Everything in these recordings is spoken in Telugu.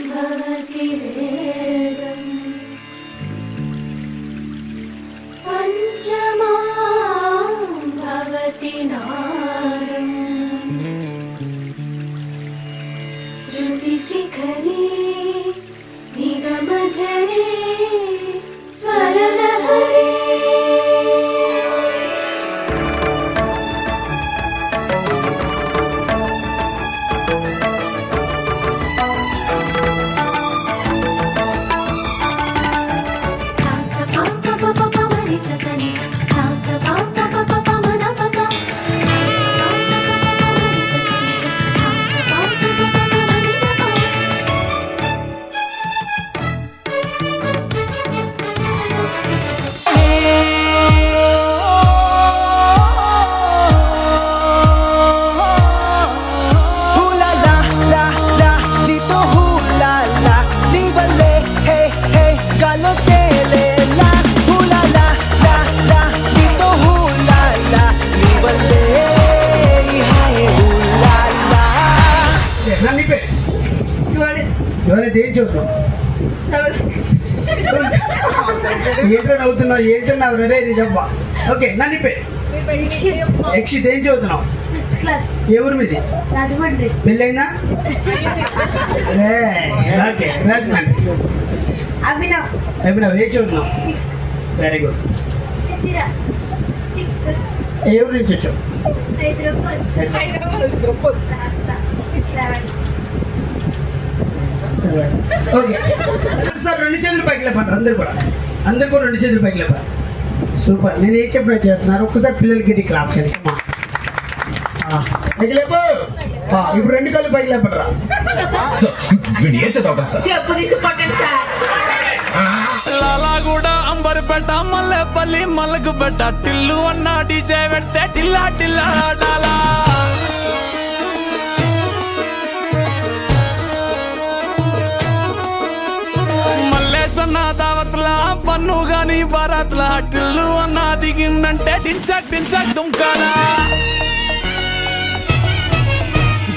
भवति वेदम् पञ्चमां भवति नादम् श्रुतिशिखरे निगमझरे स्वरलहरे ఏంటో నవ్వుతున్నావు ఏంటన్నావు రే నిజబ్బా ఓకే నన్ను యక్షిత్ ఏం చదువుతున్నావు ఏ ఊరు మీది పెళ్ళైందా ఓకే రాజమండ్రి అభినవ్ ఏం చదువుతున్నావు వెరీ గుడ్ ఏ ఊరు నుంచి వచ్చావు ఓకే సార్ రెండు చేతులు పైకి లేపండి అందరు కూడా రెండు చేతులు పైకి లేపారు సూపర్ నేను ఏం చెప్పినా చేస్తున్నారు ఒక్కసారి పిల్లలకి క్లాప్స్ అని పైకి లేపు ఇప్పుడు రెండు కాళ్ళు పైకి లేపడరా కూడా అంబర్పేట మల్లెపల్లి మల్లకుపేట టిల్లు అన్న డీజే పెడితే టిల్లా టిల్లా ఆడాలా దావత్ల పన్ను గాని బారాత్ల టిల్లు అన్న దిగిందంటే టించక్ టించక్ దుంకాలా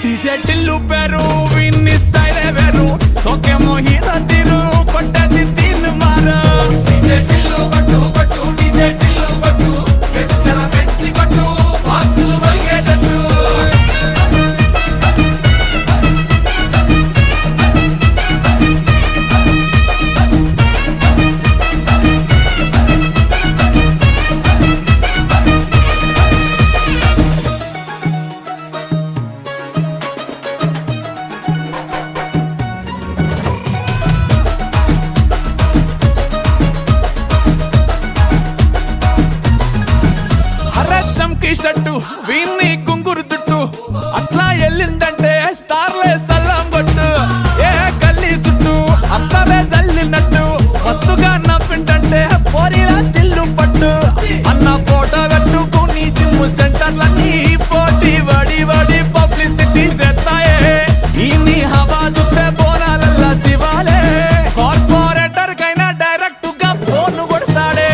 డీజే టిల్లు పేరు విన్ని స్టైలే వేరు సోకేమో హీరో తీరు పట్టది తీన్ మారు డీజే టిల్లు పట్టు పట్టు డీజే టిల్లు పట్టు వెచ్చర పెంచి కొట్టు బాక్సులు వలిగేటట్టు షట్టు వీన్ని గుంగురు చుట్టూ అట్లా వెళ్ళిందంటే స్టార్లే సల్లం కొట్టు ఏ గల్లీ చుట్టూ అట్లవే జల్లినట్టు మస్తుగా నవ్విందంటే పోరిలా తిల్లు పట్టు అన్న ఫోటో పెట్టుకుని జిమ్ సెంటర్లన్నీ పోటీ వడి వడి పబ్లిసిటీ చేస్తాయే ఈ హవా చుట్టే పోరాలల్లా శివాలే కార్పొరేటర్ కైనా డైరెక్ట్ గా ఫోన్ కొడతాడే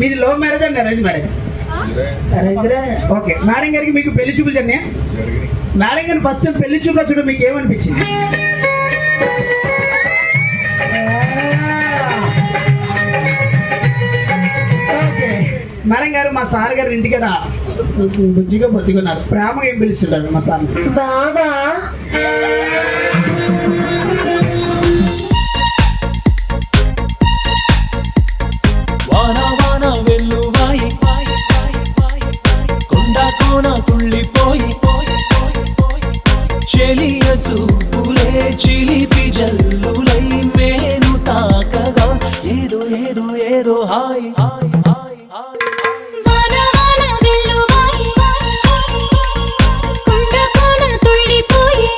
మీది love marriage and arrange marriage? అరేంజ్రే. ఓకే, మేడం గారికి మీకు పెళ్లి చూపులు జరిగినాయి? మేడం గారిని ఫస్ట్ టైం పెళ్లి చూపులో చూడ మీకు ఏమనిపించింది? ఓకే మేడం గారు, మా సార్ గారు ఇంటికడ బుజ్జిగా బతికున్నారు, ప్రేమగా ఏం పిలుస్తుంటారు మా సార్? బాబా. వాన వాన వెల్లువాయి కొండ కోన తుళ్ళిపోయి చెలియ చూపులే చిలిపి జల్లులై మేను తాకగా ఏదో ఏదో ఏదో హాయ్ హాయ్ హాయ్ హాయ్ వాన వాన వెల్లువాయి కొండ కోన తుళ్ళిపోయి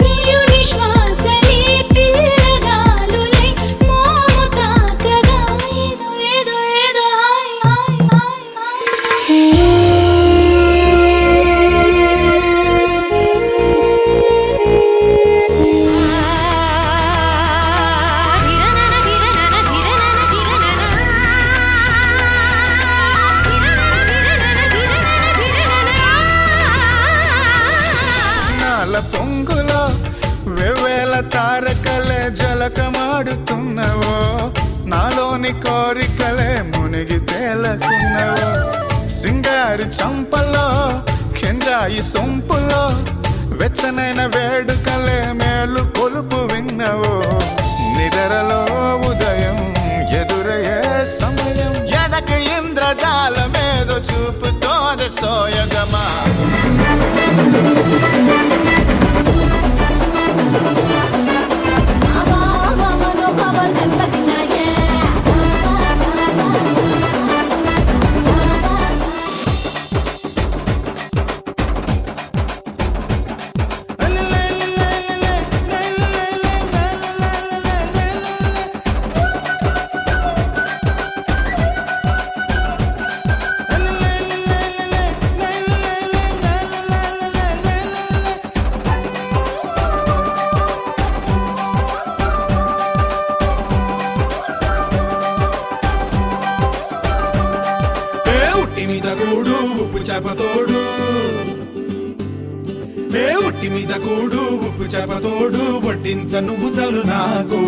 ప్రియుని శ్వాసలే పిల్లగాలులై మోము తాకగా ఏదో ఏదో ఏదో హాయ్ హాయ్ నాల పొంగులో వెవ్వేల తారకలే జలకమాడుతున్నవో నాలోని కోరికలే మునిగి తేలకున్నవో సింగారి చంపలో కెంజాయి సొంపులో వెచ్చనైన వేడుకలే మేలు కొలుపు విన్నవో నిద్రలో ఉదయం ఎదురయ్యే సమయం ఎనకు ఇంద్రజాలమేదో చూపుతోంది సోయగమా ఉట్టి మీద కూడు ఉప్పు చేపతోడు ఉట్టి మీద కూడు ఉప్పు చేపతోడు వడ్డించ నువ్వు చాలు నాకు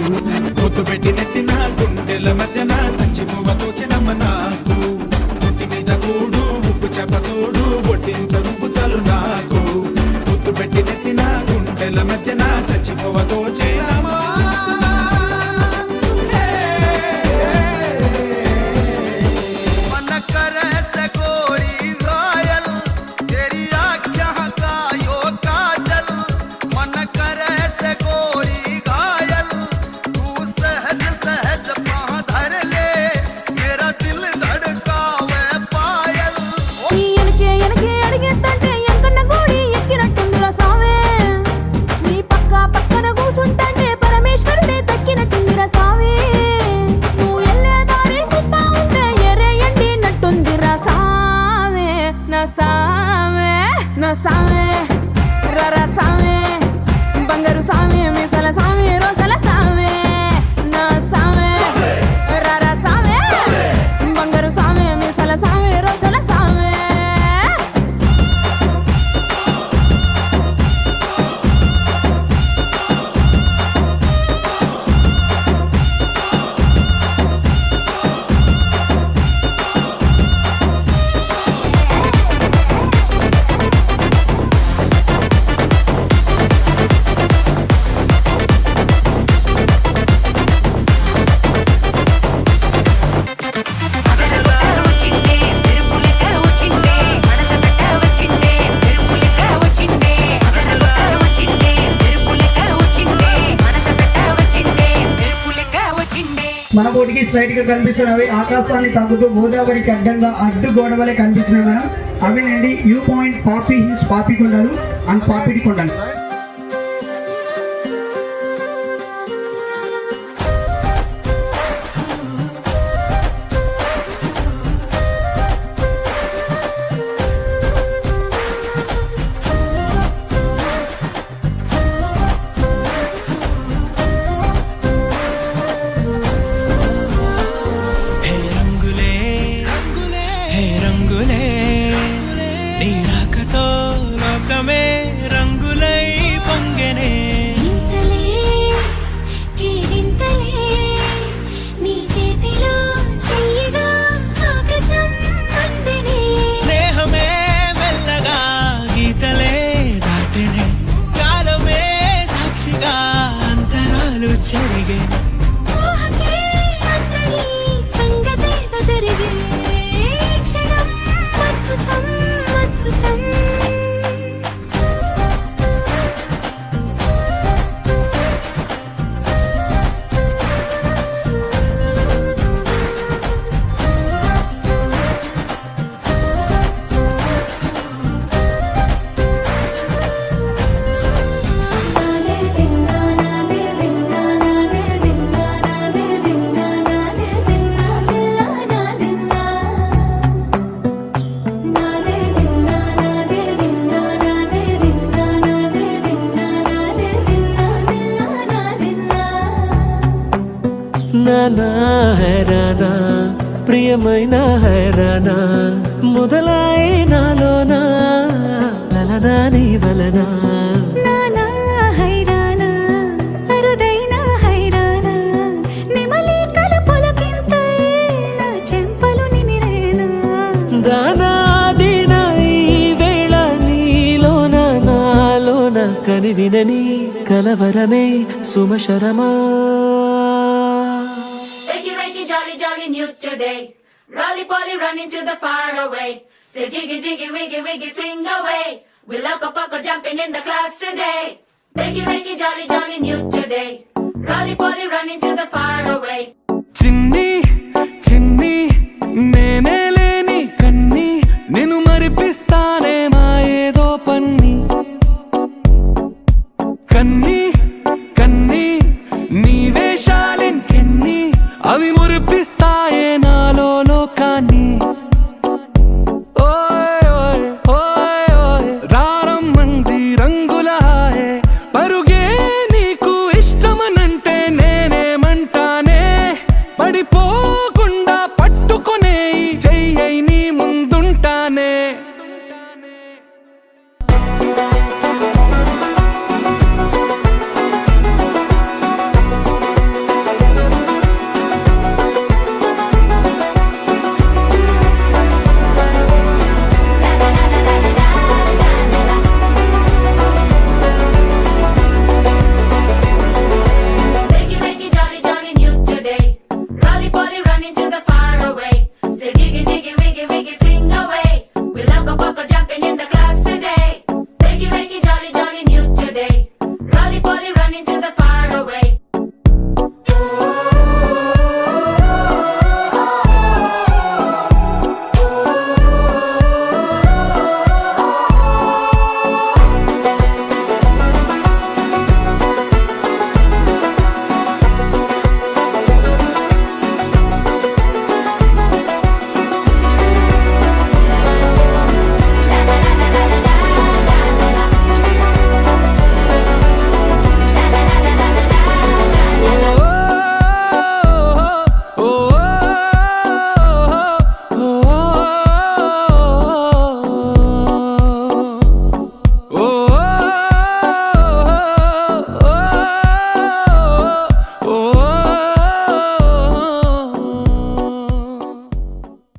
గుర్తు పెట్టి నెత్తిన గుండెల మధ్యన సంచి పువ్వతో చినమ్మ నాకు ఉట్టి మీద కూడు ఉప్పు చేపతోడు వడ్డించ నువ్వు చాలు నాకు గుర్తు పెట్టి నెత్తిన గుండెల మధ్యన సంచి పువ్వతో చినమ్మా సామే రర సామే బంగారు సామే మిసల సామే రోషల సామే నా సామే రర సామే బంగారు సామే మిసల సామే రోషల సామే మన బోటికి స్ట్రైట్ గా కనిపిస్తున్నవి ఆకాశాన్ని తగ్గుతూ గోదావరికి అడ్డంగా అడ్డు గోడవలే కనిపిస్తున్నాయి మేడం. అవేనండి వ్యూ పాయింట్ పాపి హిల్స్ పాపి కొండలు అండ్ పాపిడి కొండలు. నానా హైరానా ప్రియమైన హైరానా మొదలాయి నాలోనా లలనా నీ వలనా నానా హైరానా అరుదైన హైరానా నెమలి కలపులకింతై నా చెంపలు నిమిరేనా దానాదిన ఈ వేళ నీలోన నాలోన కనివినని కలవరమే సుమశరమా Wakey, wakey, jolly, jolly, new today. Rolly poly, running to the far away. Say jiggy, jiggy, wiggy, wiggy, sing away. We loco poco jumping in the clouds today. Wakey, wakey, jolly, jolly, new today. Rolly poly, running to the far away.